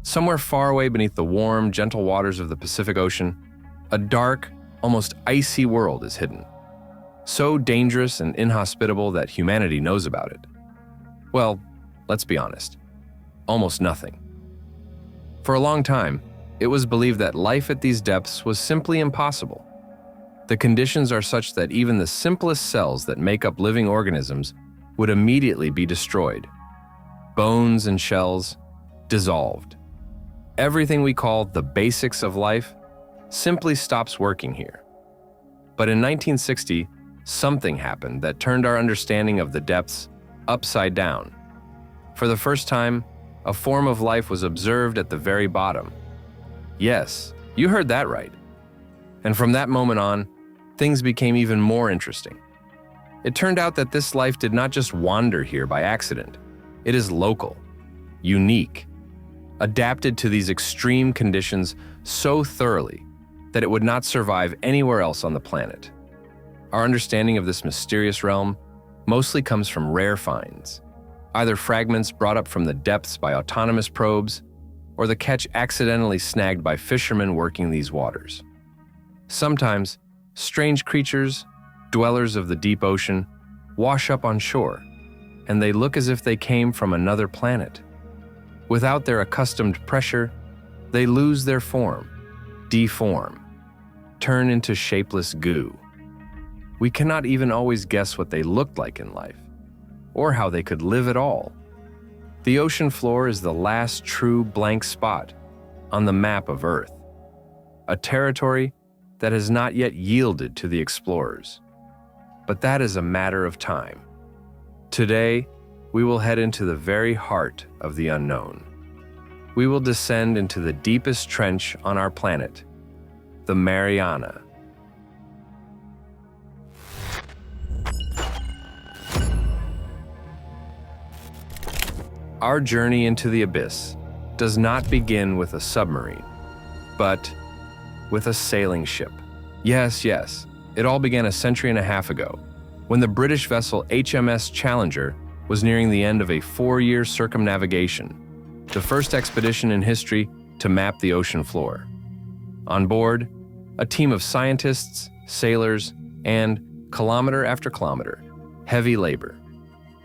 Somewhere far away beneath the warm, gentle waters of the Pacific Ocean, a dark, almost icy world is hidden. So dangerous and inhospitable that humanity knows about it. Well, let's be honest, almost nothing. For a long time, it was believed that life at these depths was simply impossible. The conditions are such that even the simplest cells that make up living organisms would immediately be destroyed. Bones and shells dissolved. Everything we call the basics of life simply stops working here. But in 1960, something happened that turned our understanding of the depths upside down. For the first time, a form of life was observed at the very bottom. Yes, you heard that right. And from that moment on, things became even more interesting. It turned out that this life did not just wander here by accident. It is local, unique, adapted to these extreme conditions so thoroughly that it would not survive anywhere else on the planet. Our understanding of this mysterious realm mostly comes from rare finds, either fragments brought up from the depths by autonomous probes or the catch accidentally snagged by fishermen working these waters. Sometimes, strange creatures, dwellers of the deep ocean, wash up on shore, and they look as if they came from another planet. Without their accustomed pressure, they lose their form, deform, turn into shapeless goo. We cannot even always guess what they looked like in life, or how they could live at all. The ocean floor is the last true blank spot on the map of Earth, a territory that has not yet yielded to the explorers. But that is a matter of time. Today, we will head into the very heart of the unknown. We will descend into the deepest trench on our planet, the Mariana. Our journey into the abyss does not begin with a submarine, but with a sailing ship. Yes, it all began a century and a half ago, when the British vessel HMS Challenger was nearing the end of a 4-year circumnavigation, the first expedition in history to map the ocean floor. On board, a team of scientists, sailors, and, kilometer after kilometer, heavy labor.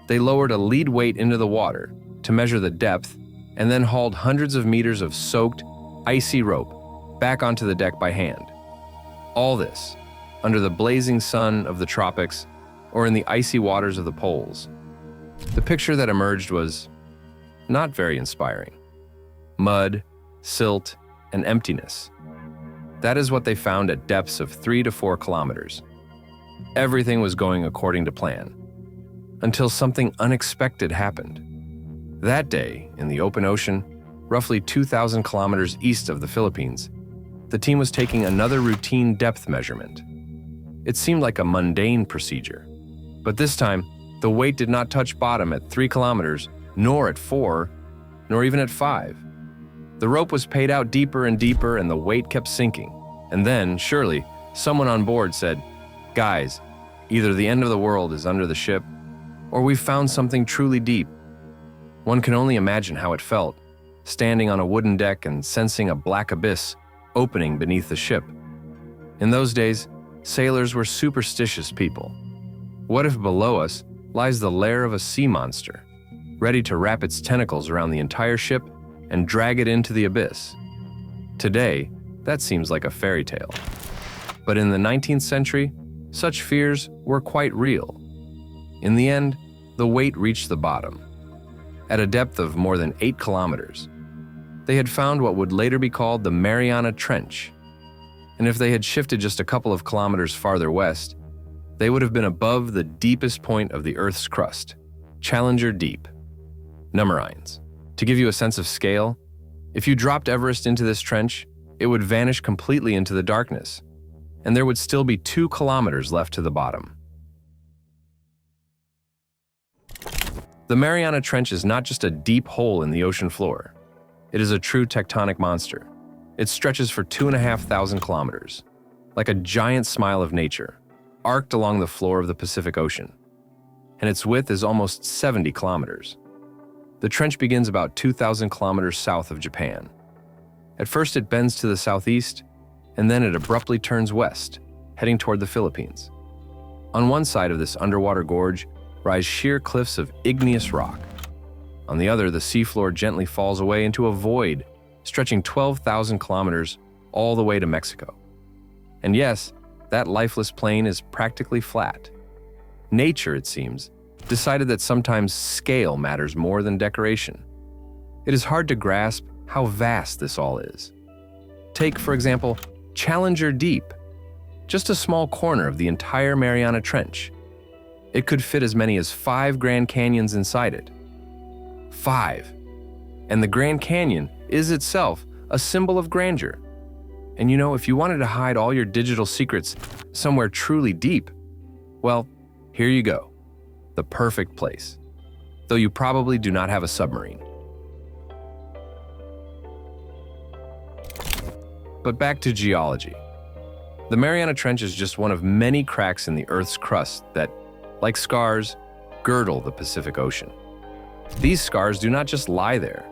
They lowered a lead weight into the water to measure the depth and then hauled hundreds of meters of soaked, icy rope back onto the deck by hand. All this under the blazing sun of the tropics or in the icy waters of the poles. The picture that emerged was not very inspiring. Mud, silt, and emptiness. That is what they found at depths of 3 to 4 kilometers. Everything was going according to plan, until something unexpected happened. That day, in the open ocean, roughly 2,000 kilometers east of the Philippines, the team was taking another routine depth measurement. It seemed like a mundane procedure, but this time, the weight did not touch bottom at 3 kilometers, nor at 4, nor even at 5. The rope was paid out deeper and deeper, and the weight kept sinking. And then, surely, someone on board said, "Guys, either the end of the world is under the ship, or we've found something truly deep." One can only imagine how it felt, standing on a wooden deck and sensing a black abyss opening beneath the ship. In those days, sailors were superstitious people. What if below us lies the lair of a sea monster, ready to wrap its tentacles around the entire ship and drag it into the abyss? Today, that seems like a fairy tale. But in the 19th century, such fears were quite real. In the end, the weight reached the bottom. At a depth of more than 8 kilometers, they had found what would later be called the Mariana Trench. And if they had shifted just a couple of kilometers farther west, they would have been above the deepest point of the Earth's crust, Challenger Deep. Nummerines. To give you a sense of scale, if you dropped Everest into this trench, it would vanish completely into the darkness, and there would still be 2 kilometers left to the bottom. The Mariana Trench is not just a deep hole in the ocean floor. It is a true tectonic monster. It stretches for 2,500 kilometers, like a giant smile of nature, arced along the floor of the Pacific Ocean. And its width is almost 70 kilometers. The trench begins about 2,000 kilometers south of Japan. At first it bends to the southeast, and then it abruptly turns west, heading toward the Philippines. On one side of this underwater gorge rise sheer cliffs of igneous rock. On the other, the seafloor gently falls away into a void stretching 12,000 kilometers all the way to Mexico. And yes, that lifeless plain is practically flat. Nature, it seems, decided that sometimes scale matters more than decoration. It is hard to grasp how vast this all is. Take, for example, Challenger Deep, just a small corner of the entire Mariana Trench. It could fit as many as 5 Grand Canyons inside it. 5. And the Grand Canyon is itself a symbol of grandeur. And you know, if you wanted to hide all your digital secrets somewhere truly deep, well, here you go. The perfect place. Though you probably do not have a submarine. But back to geology. The Mariana Trench is just one of many cracks in the Earth's crust that, like scars, girdle the Pacific Ocean. These scars do not just lie there.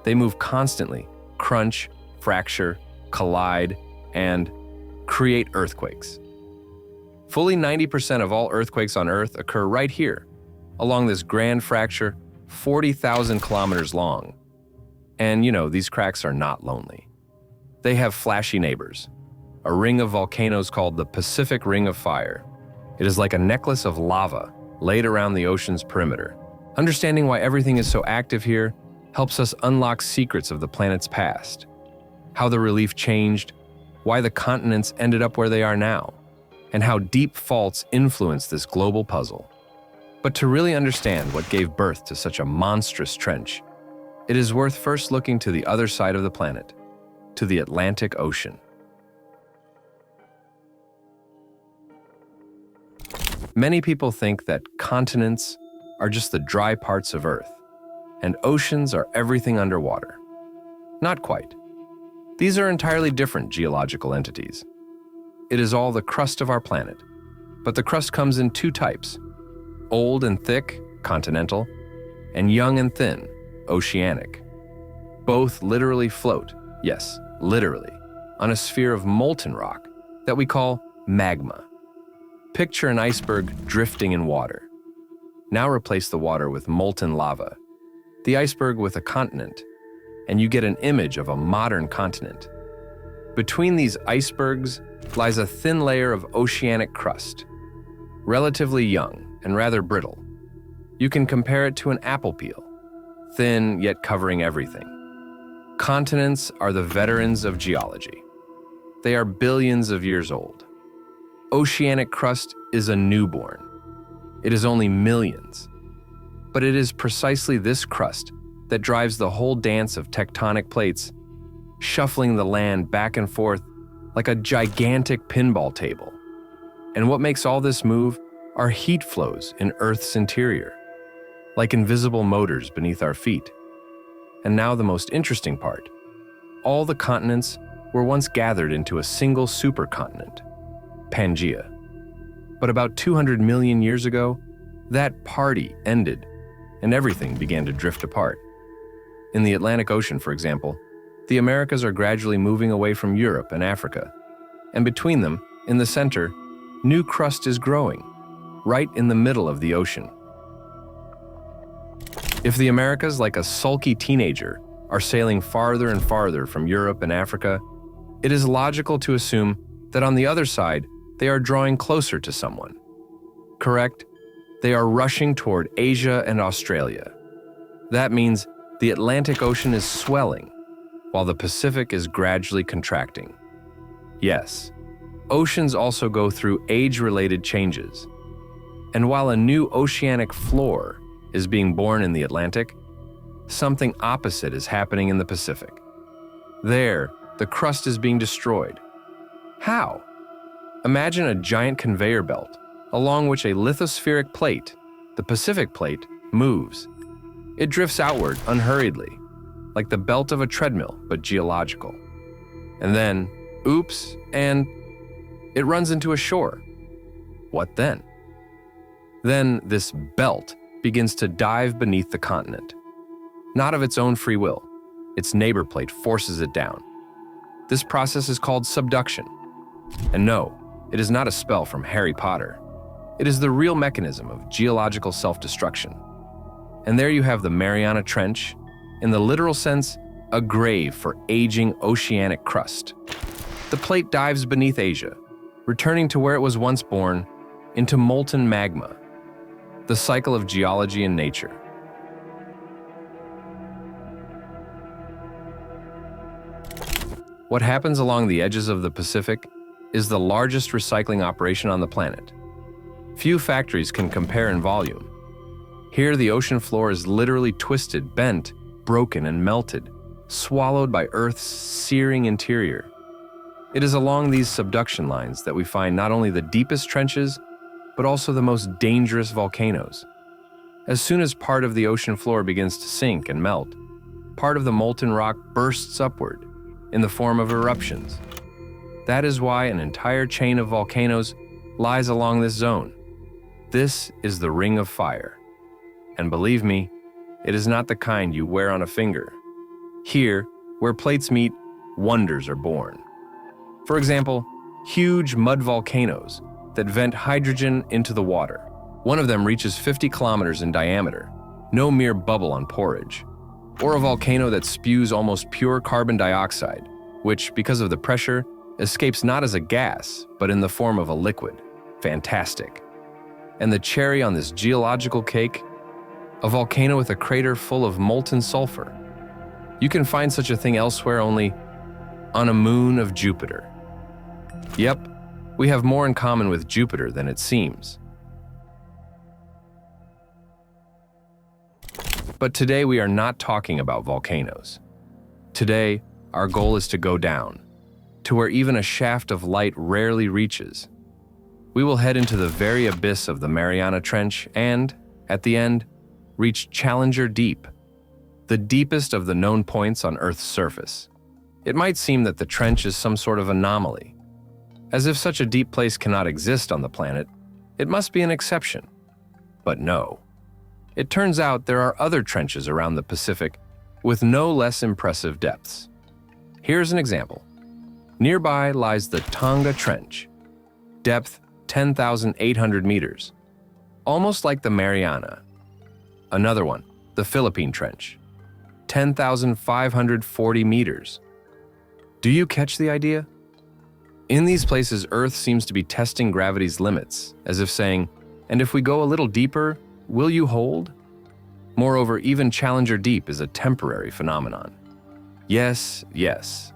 They move constantly, crunch, fracture, collide, and create earthquakes. Fully 90% of all earthquakes on Earth occur right here, along this grand fracture 40,000 kilometers long. And you know, these cracks are not lonely. They have flashy neighbors, a ring of volcanoes called the Pacific Ring of Fire. It is like a necklace of lava laid around the ocean's perimeter. Understanding why everything is so active here helps us unlock secrets of the planet's past, how the relief changed, why the continents ended up where they are now, and how deep faults influence this global puzzle. But to really understand what gave birth to such a monstrous trench, it is worth first looking to the other side of the planet, to the Atlantic Ocean. Many people think that continents are just the dry parts of Earth, and oceans are everything underwater. Not quite. These are entirely different geological entities. It is all the crust of our planet, but the crust comes in 2 types: old and thick, continental, and young and thin, oceanic. Both literally float, yes, literally, on a sphere of molten rock that we call magma. Picture an iceberg drifting in water. Now replace the water with molten lava, the iceberg with a continent, and you get an image of a modern continent. Between these icebergs lies a thin layer of oceanic crust, relatively young and rather brittle. You can compare it to an apple peel, thin yet covering everything. Continents are the veterans of geology. They are billions of years old. Oceanic crust is a newborn. It is only millions. But it is precisely this crust that drives the whole dance of tectonic plates, shuffling the land back and forth like a gigantic pinball table. And what makes all this move are heat flows in Earth's interior, like invisible motors beneath our feet. And now the most interesting part. All the continents were once gathered into a single supercontinent, Pangaea. But about 200 million years ago, that party ended and everything began to drift apart. In the Atlantic Ocean, for example, the Americas are gradually moving away from Europe and Africa. And between them, in the center, new crust is growing, right in the middle of the ocean. If the Americas, like a sulky teenager, are sailing farther and farther from Europe and Africa, it is logical to assume that on the other side, they are drawing closer to someone. Correct? They are rushing toward Asia and Australia. That means the Atlantic Ocean is swelling, while the Pacific is gradually contracting. Yes, oceans also go through age-related changes. And while a new oceanic floor is being born in the Atlantic, something opposite is happening in the Pacific. There, the crust is being destroyed. How? Imagine a giant conveyor belt, along which a lithospheric plate, the Pacific Plate, moves. It drifts outward unhurriedly, like the belt of a treadmill, but geological. And then, oops, and it runs into a shore. What then? Then this belt begins to dive beneath the continent. not of its own free will. Its neighbor plate forces it down. This process is called subduction. And no, it is not a spell from Harry Potter. It is the real mechanism of geological self-destruction. And there you have the Mariana Trench, in the literal sense, a grave for aging oceanic crust. The plate dives beneath Asia, returning to where it was once born, into molten magma. The cycle of geology and nature. What happens along the edges of the Pacific is the largest recycling operation on the planet. Few factories can compare in volume. Here, the ocean floor is literally twisted, bent, broken, and melted, swallowed by Earth's searing interior. It is along these subduction lines that we find not only the deepest trenches, but also the most dangerous volcanoes. As soon as part of the ocean floor begins to sink and melt, part of the molten rock bursts upward in the form of eruptions. That is why an entire chain of volcanoes lies along this zone. This is the Ring of Fire. And believe me, it is not the kind you wear on a finger. Here, where plates meet, wonders are born. For example, huge mud volcanoes that vent hydrogen into the water. One of them reaches 50 kilometers in diameter, no mere bubble on porridge. Or a volcano that spews almost pure carbon dioxide, which, because of the pressure, escapes not as a gas, but in the form of a liquid. Fantastic. And the cherry on this geological cake? A volcano with a crater full of molten sulfur. You can find such a thing elsewhere only on a moon of Jupiter. Yep, we have more in common with Jupiter than it seems. But today we are not talking about volcanoes. Today, our goal is to go down, to where even a shaft of light rarely reaches. We will head into the very abyss of the Mariana Trench and, at the end, reach Challenger Deep, the deepest of the known points on Earth's surface. It might seem that the trench is some sort of anomaly. As if such a deep place cannot exist on the planet, it must be an exception. But no. It turns out there are other trenches around the Pacific with no less impressive depths. Here's an example. Nearby lies the Tonga Trench, depth 10,800 meters, almost like the Mariana. Another one, the Philippine Trench, 10,540 meters. Do you catch the idea? In these places, Earth seems to be testing gravity's limits, as if saying, and if we go a little deeper, will you hold? Moreover, even Challenger Deep is a temporary phenomenon. Yes,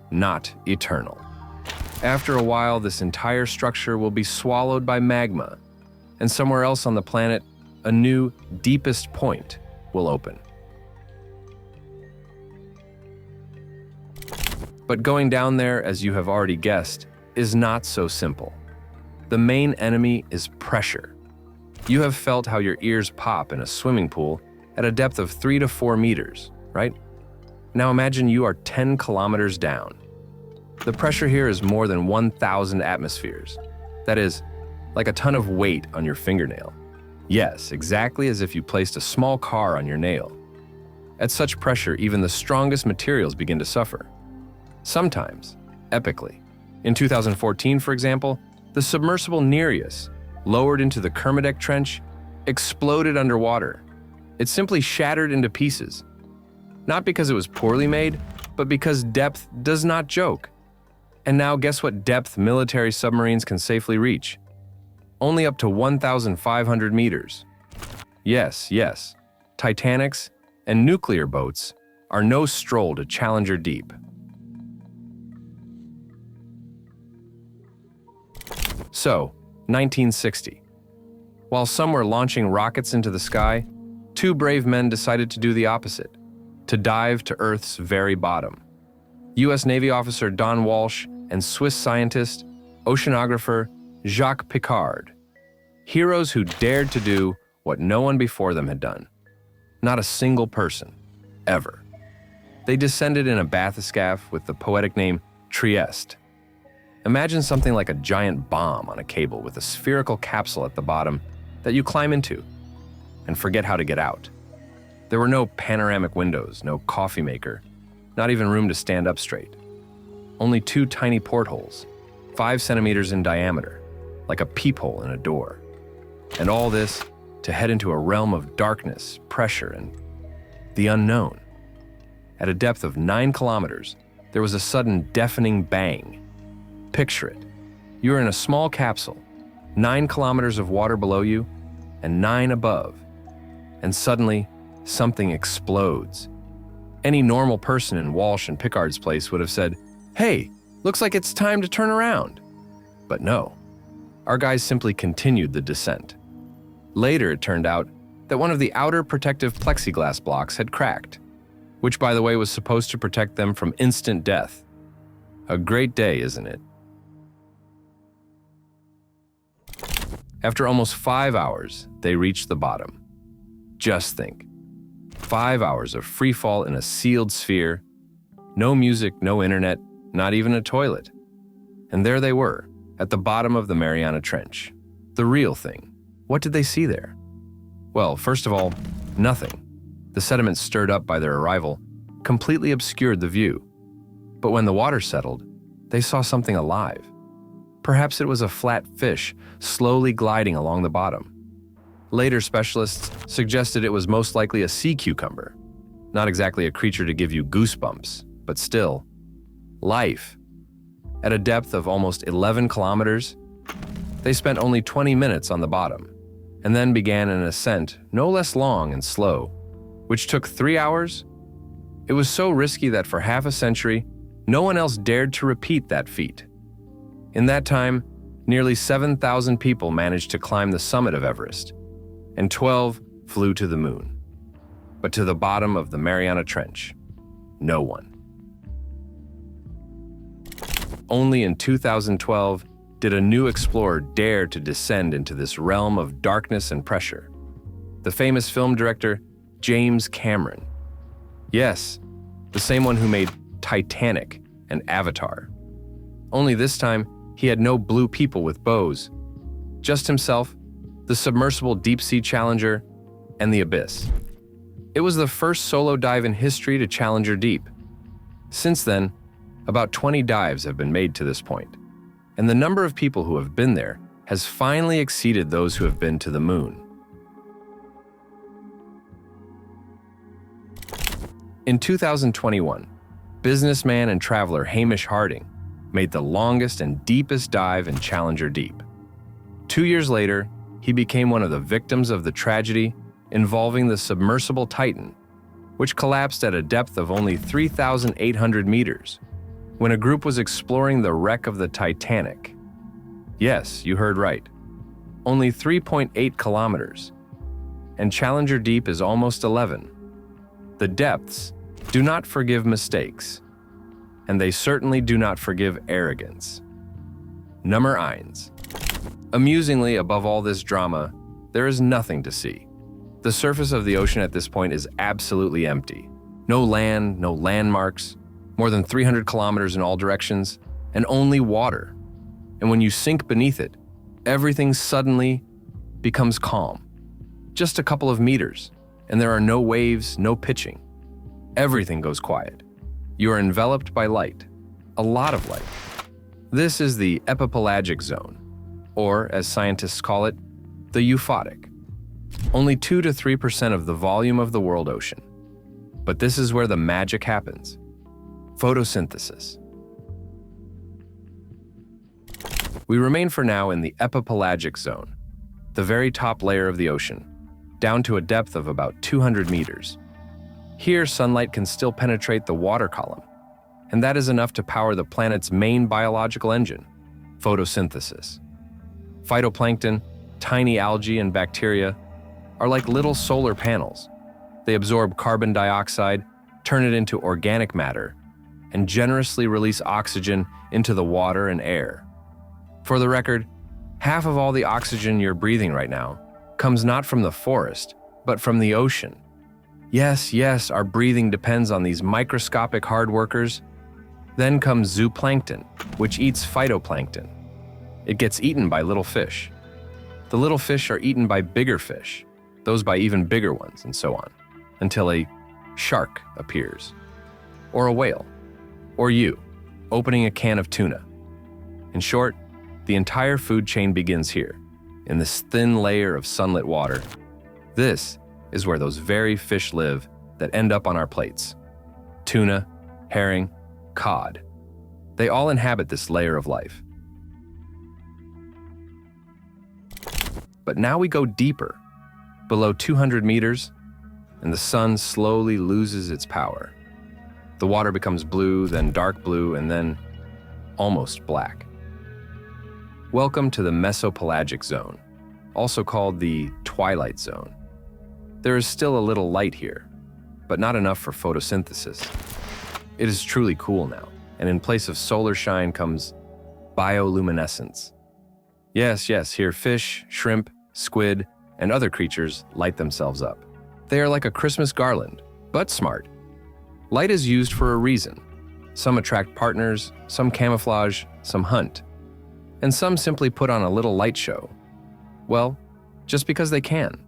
not eternal. After a while, this entire structure will be swallowed by magma, and somewhere else on the planet, a new, deepest point will open. But going down there, as you have already guessed, is not so simple. The main enemy is pressure. You have felt how your ears pop in a swimming pool at a depth of 3 to 4 meters, right? Now imagine you are 10 kilometers down. The pressure here is more than 1,000 atmospheres. That is, like a ton of weight on your fingernail. Yes, exactly as if you placed a small car on your nail. At such pressure, even the strongest materials begin to suffer. Sometimes, epically. In 2014, for example, the submersible Nereus, lowered into the Kermadec Trench, exploded underwater. It simply shattered into pieces. Not because it was poorly made, but because depth does not joke. And now guess what depth military submarines can safely reach? Only up to 1,500 meters. Yes, Titanics and nuclear boats are no stroll to Challenger Deep. So, 1960. While some were launching rockets into the sky, two brave men decided to do the opposite, to dive to Earth's very bottom. U.S. Navy officer Don Walsh and Swiss scientist, oceanographer Jacques Piccard. Heroes who dared to do what no one before them had done. Not a single person, ever. They descended in a bathyscaphe with the poetic name Trieste. Imagine something like a giant bomb on a cable with a spherical capsule at the bottom that you climb into and forget how to get out. There were no panoramic windows, no coffee maker, not even room to stand up straight. Only two tiny portholes, 5 centimeters in diameter, like a peephole in a door. And all this to head into a realm of darkness, pressure, and the unknown. At a depth of 9 kilometers, there was a sudden deafening bang. Picture it. You are in a small capsule, 9 kilometers of water below you, and 9 above. And suddenly, something explodes. Any normal person in Walsh and Pickard's place would have said, "Hey, looks like it's time to turn around." But no, our guys simply continued the descent. Later, it turned out that one of the outer protective plexiglass blocks had cracked, which, by the way, was supposed to protect them from instant death. A great day, isn't it? After almost 5 hours, they reached the bottom. Just think, 5 hours of free fall in a sealed sphere, no music, no internet, not even a toilet. And there they were, at the bottom of the Mariana Trench. The real thing. What did they see there? Well, first of all, nothing. The sediment stirred up by their arrival completely obscured the view. But when the water settled, they saw something alive. Perhaps it was a flat fish slowly gliding along the bottom. Later, specialists suggested it was most likely a sea cucumber. Not exactly a creature to give you goosebumps, but still, life. At a depth of almost 11 kilometers, they spent only 20 minutes on the bottom, and then began an ascent no less long and slow, which took 3 hours. It was so risky that for half a century, no one else dared to repeat that feat. In that time, nearly 7,000 people managed to climb the summit of Everest, and 12 flew to the moon. But to the bottom of the Mariana Trench, no one. Only in 2012 did a new explorer dare to descend into this realm of darkness and pressure. The famous film director, James Cameron. Yes, the same one who made Titanic and Avatar. Only this time, he had no blue people with bows, just himself, the submersible deep-sea Challenger, and the Abyss. It was the first solo dive in history to Challenger Deep. Since then, about 20 dives have been made to this point, and the number of people who have been there has finally exceeded those who have been to the moon. In 2021, businessman and traveler Hamish Harding made the longest and deepest dive in Challenger Deep. 2 years later, he became one of the victims of the tragedy involving the submersible Titan, which collapsed at a depth of only 3,800 meters, when a group was exploring the wreck of the Titanic. Yes, you heard right. Only 3.8 kilometers. And Challenger Deep is almost 11. The depths do not forgive mistakes, and they certainly do not forgive arrogance. Nummer 1. Amusingly, above all this drama, there is nothing to see. The surface of the ocean at this point is absolutely empty. No land, no landmarks, more than 300 kilometers in all directions, and only water. And when you sink beneath it, everything suddenly becomes calm. Just a couple of meters, and there are no waves, no pitching. Everything goes quiet. You are enveloped by light, a lot of light. This is the epipelagic zone, or as scientists call it, the euphotic. Only 2 to 3% of the volume of the world ocean. But this is where the magic happens. Photosynthesis. We remain for now in the epipelagic zone, the very top layer of the ocean, down to a depth of about 200 meters. Here, sunlight can still penetrate the water column, and that is enough to power the planet's main biological engine, photosynthesis. Phytoplankton, tiny algae, and bacteria are like little solar panels. They absorb carbon dioxide, turn it into organic matter, and generously release oxygen into the water and air. For the record, half of all the oxygen you're breathing right now comes not from the forest, but from the ocean. Yes, our breathing depends on these microscopic hard workers. Then comes zooplankton, which eats phytoplankton. It gets eaten by little fish. The little fish are eaten by bigger fish, those by even bigger ones, and so on, until a shark appears, or a whale, or you, opening a can of tuna. In short, the entire food chain begins here, in this thin layer of sunlit water. This is where those very fish live that end up on our plates. Tuna, herring, cod. They all inhabit this layer of life. But now we go deeper, below 200 meters, and the sun slowly loses its power. The water becomes blue, then dark blue, and then almost black. Welcome to the mesopelagic zone, also called the twilight zone. There is still a little light here, but not enough for photosynthesis. It is truly cool now, and in place of solar shine comes bioluminescence. Yes, here fish, shrimp, squid, and other creatures light themselves up. They are like a Christmas garland, but smart. Light is used for a reason. Some attract partners, some camouflage, some hunt, and some simply put on a little light show. Well, just because they can.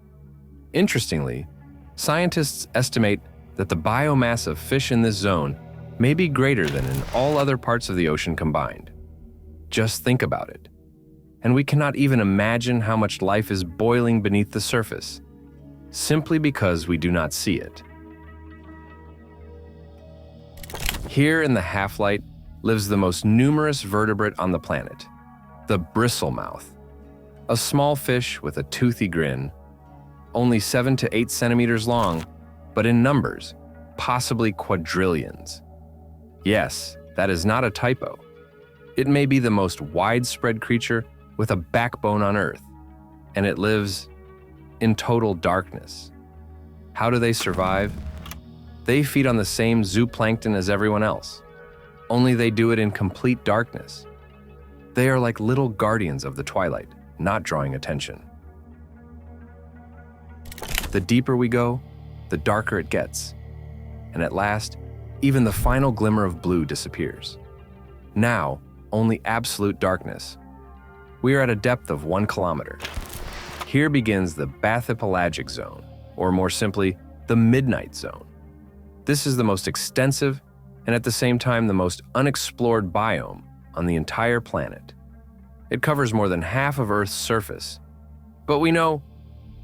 Interestingly, scientists estimate that the biomass of fish in this zone may be greater than in all other parts of the ocean combined. Just think about it. And we cannot even imagine how much life is boiling beneath the surface, simply because we do not see it. Here in the half-light lives the most numerous vertebrate on the planet, the bristlemouth, a small fish with a toothy grin, only 7 to 8 centimeters long, but in numbers, possibly quadrillions. Yes, that is not a typo. It may be the most widespread creature with a backbone on Earth, and it lives in total darkness. How do they survive? They feed on the same zooplankton as everyone else, only they do it in complete darkness. They are like little guardians of the twilight, not drawing attention. The deeper we go, the darker it gets, and at last, even the final glimmer of blue disappears. Now, only absolute darkness. We are at a depth of 1 kilometer. Here begins the bathypelagic zone, or more simply, the midnight zone. This is the most extensive and at the same time the most unexplored biome on the entire planet. It covers more than half of Earth's surface, but we know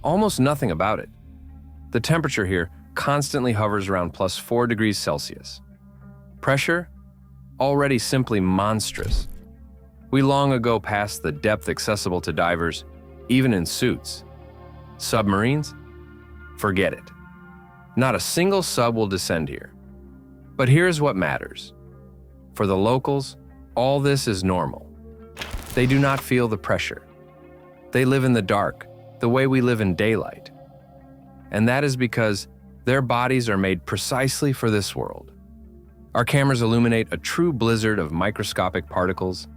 almost nothing about it. The temperature here constantly hovers around plus 4 degrees Celsius. Pressure? Already simply monstrous. We long ago passed the depth accessible to divers, even in suits. Submarines? Forget it. Not a single sub will descend here. But here's what matters. For the locals, all this is normal. They do not feel the pressure. They live in the dark, the way we live in daylight. And that is because their bodies are made precisely for this world. Our cameras illuminate a true blizzard of microscopic particles,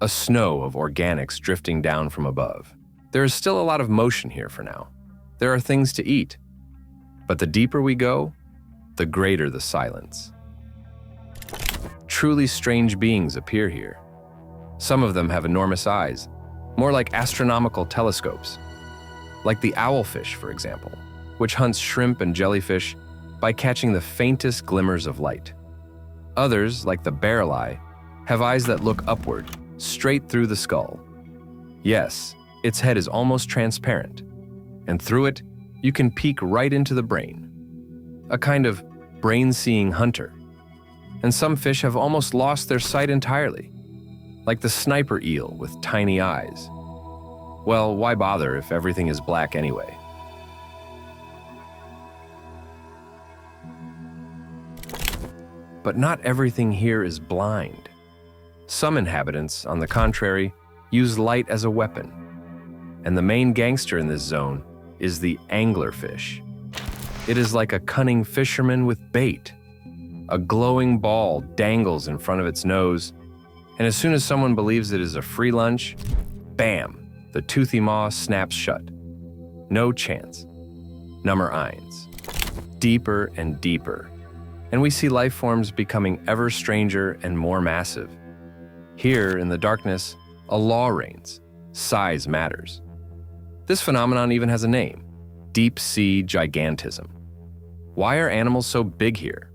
a snow of organics drifting down from above. There is still a lot of motion here for now. There are things to eat. But the deeper we go, the greater the silence. Truly strange beings appear here. Some of them have enormous eyes, more like astronomical telescopes. Like the owlfish, for example, which hunts shrimp and jellyfish by catching the faintest glimmers of light. Others, like the barrel eye, have eyes that look upward, straight through the skull. Yes, its head is almost transparent, and through it, you can peek right into the brain. A kind of brain-seeing hunter. And some fish have almost lost their sight entirely, like the sniper eel with tiny eyes. Well, why bother if everything is black anyway? But not everything here is blind. Some inhabitants, on the contrary, use light as a weapon. And the main gangster in this zone is the anglerfish. It is like a cunning fisherman with bait. A glowing ball dangles in front of its nose, and as soon as someone believes it is a free lunch, bam, the toothy maw snaps shut. No chance. Nummer eins. Deeper and deeper. And we see life forms becoming ever stranger and more massive. Here, in the darkness, a law reigns. Size matters. This phenomenon even has a name: deep sea gigantism. Why are animals so big here?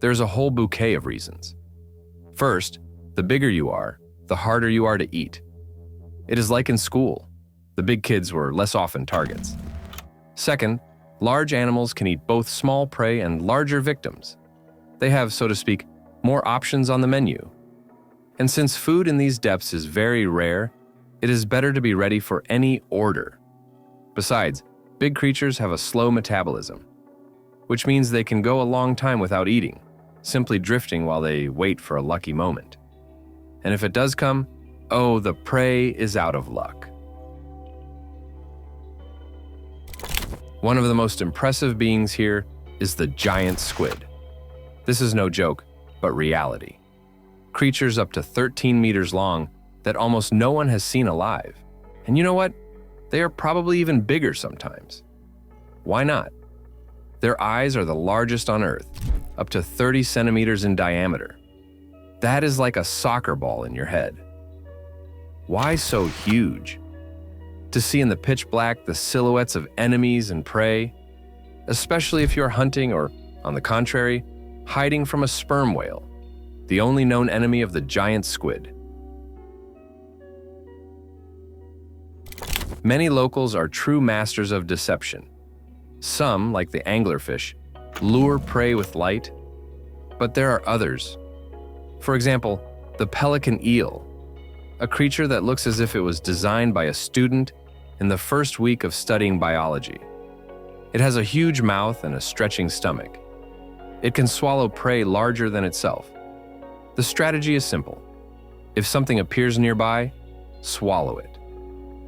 There's a whole bouquet of reasons. First, the bigger you are, the harder you are to eat. It is like in school. The big kids were less often targets. Second, large animals can eat both small prey and larger victims. They have, so to speak, more options on the menu. And since food in these depths is very rare, it is better to be ready for any order. Besides, big creatures have a slow metabolism, which means they can go a long time without eating, simply drifting while they wait for a lucky moment. And if it does come, oh, the prey is out of luck. One of the most impressive beings here is the giant squid. This is no joke, but reality. Creatures up to 13 meters long that almost no one has seen alive. And you know what? They are probably even bigger sometimes. Why not? Their eyes are the largest on Earth, up to 30 centimeters in diameter. That is like a soccer ball in your head. Why so huge? To see in the pitch black the silhouettes of enemies and prey, especially if you're hunting or, on the contrary, hiding from a sperm whale, the only known enemy of the giant squid. Many locals are true masters of deception. Some, like the anglerfish, lure prey with light, but there are others. For example, the pelican eel, a creature that looks as if it was designed by a student in the first week of studying biology. It has a huge mouth and a stretching stomach. It can swallow prey larger than itself. The strategy is simple. If something appears nearby, swallow it.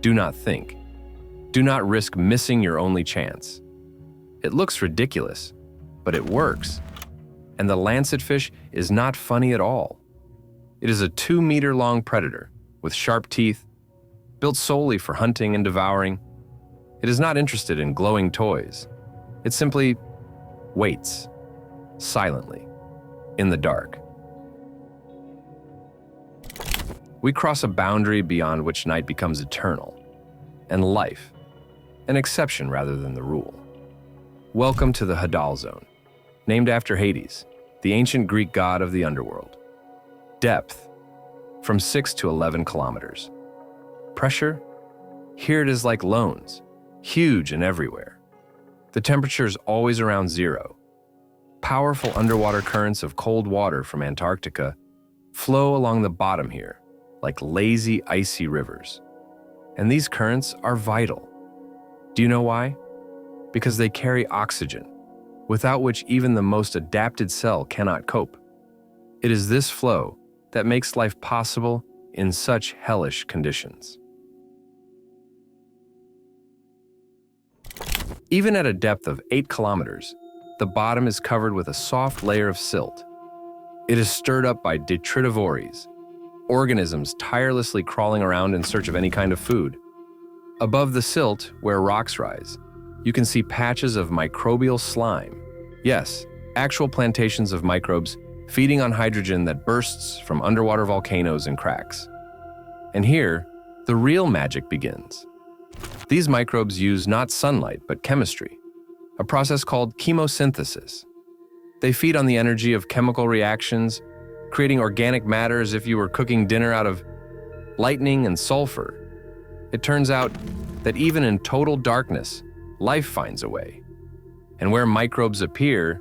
Do not think. Do not risk missing your only chance. It looks ridiculous, but it works. And the lancetfish is not funny at all. It is a 2-meter-long predator with sharp teeth, built solely for hunting and devouring. It is not interested in glowing toys. It simply waits, silently, in the dark. We cross a boundary beyond which night becomes eternal, and life, an exception rather than the rule. Welcome to the Hadal zone, named after Hades, the ancient Greek god of the underworld. Depth, from 6 to 11 kilometers. Pressure, here it is like loans, huge and everywhere. The temperature is always around 0. Powerful underwater currents of cold water from Antarctica flow along the bottom here, like lazy, icy rivers. And these currents are vital. Do you know why? Because they carry oxygen, without which even the most adapted cell cannot cope. It is this flow that makes life possible in such hellish conditions. Even at a depth of 8 kilometers, the bottom is covered with a soft layer of silt. It is stirred up by detritivores, organisms tirelessly crawling around in search of any kind of food. Above the silt, where rocks rise, you can see patches of microbial slime. Yes, actual plantations of microbes feeding on hydrogen that bursts from underwater volcanoes and cracks. And here, the real magic begins. These microbes use not sunlight, but chemistry, a process called chemosynthesis. They feed on the energy of chemical reactions, creating organic matter as if you were cooking dinner out of lightning and sulfur. It turns out that even in total darkness, life finds a way. And where microbes appear,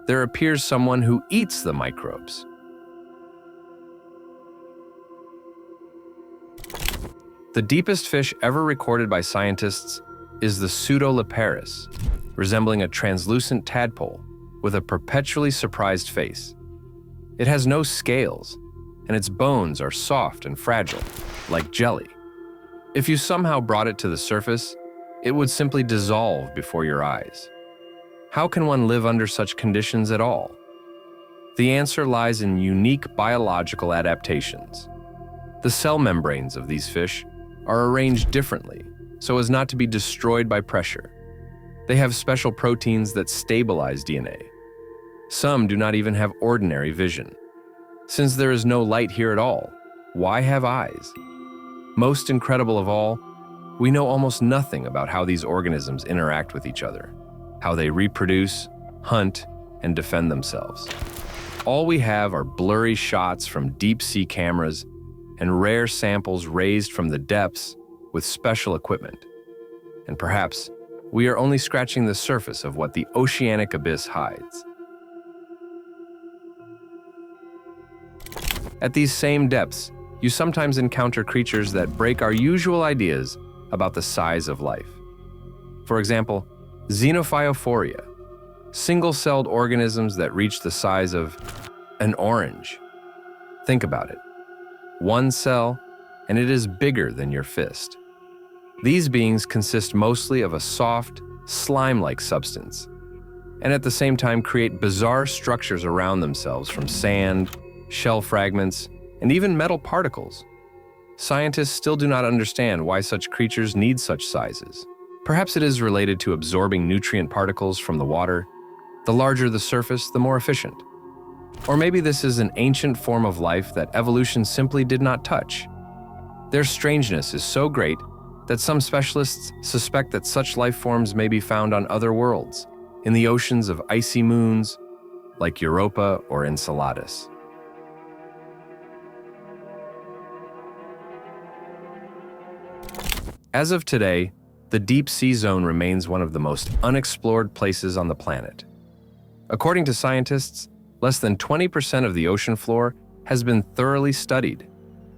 there appears someone who eats the microbes. The deepest fish ever recorded by scientists is the Pseudoliparis, resembling a translucent tadpole with a perpetually surprised face. It has no scales, and its bones are soft and fragile, like jelly. If you somehow brought it to the surface, it would simply dissolve before your eyes. How can one live under such conditions at all? The answer lies in unique biological adaptations. The cell membranes of these fish are arranged differently so as not to be destroyed by pressure. They have special proteins that stabilize DNA. Some do not even have ordinary vision. Since there is no light here at all, why have eyes? Most incredible of all, we know almost nothing about how these organisms interact with each other, how they reproduce, hunt, and defend themselves. All we have are blurry shots from deep-sea cameras and rare samples raised from the depths with special equipment. And perhaps we are only scratching the surface of what the oceanic abyss hides. At these same depths, you sometimes encounter creatures that break our usual ideas about the size of life. For example, xenophyophora, single-celled organisms that reach the size of an orange. Think about it. One cell, and it is bigger than your fist. These beings consist mostly of a soft, slime-like substance, and at the same time create bizarre structures around themselves from sand, shell fragments, and even metal particles. Scientists still do not understand why such creatures need such sizes. Perhaps it is related to absorbing nutrient particles from the water. The larger the surface, the more efficient. Or maybe this is an ancient form of life that evolution simply did not touch. Their strangeness is so great that some specialists suspect that such life forms may be found on other worlds, in the oceans of icy moons, like Europa or Enceladus. As of today, the deep sea zone remains one of the most unexplored places on the planet. According to scientists, less than 20% of the ocean floor has been thoroughly studied,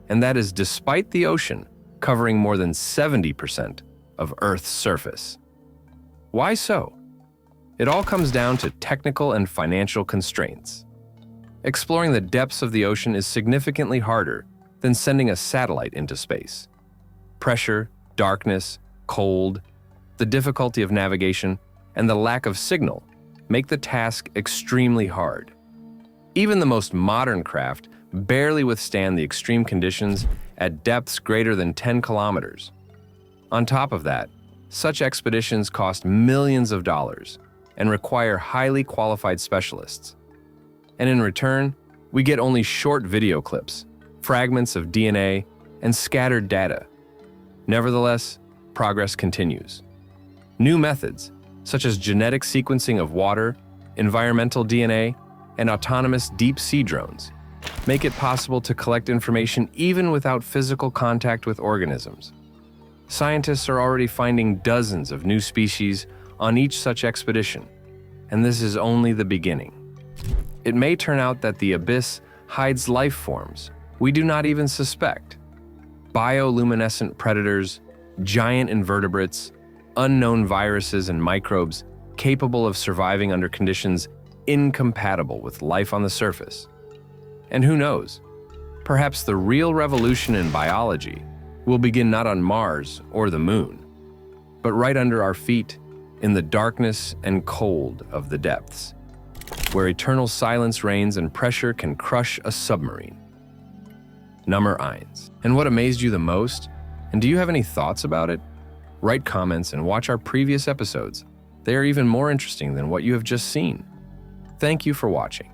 and that is despite the ocean covering more than 70% of Earth's surface. Why so? It all comes down to technical and financial constraints. Exploring the depths of the ocean is significantly harder than sending a satellite into space. Pressure, darkness, cold, the difficulty of navigation, and the lack of signal make the task extremely hard. Even the most modern craft barely withstand the extreme conditions at depths greater than 10 kilometers. On top of that, such expeditions cost millions of dollars and require highly qualified specialists. And in return, we get only short video clips, fragments of DNA, and scattered data. Nevertheless, progress continues. New methods, such as genetic sequencing of water, environmental DNA, and autonomous deep-sea drones, make it possible to collect information even without physical contact with organisms. Scientists are already finding dozens of new species on each such expedition, and this is only the beginning. It may turn out that the abyss hides life forms we do not even suspect. Bioluminescent predators, giant invertebrates, unknown viruses and microbes capable of surviving under conditions incompatible with life on the surface. And who knows, perhaps the real revolution in biology will begin not on Mars or the Moon, but right under our feet in the darkness and cold of the depths, where eternal silence reigns and pressure can crush a submarine. Nummer 1. And what amazed you the most? And do you have any thoughts about it? Write comments and watch our previous episodes. They are even more interesting than what you have just seen. Thank you for watching.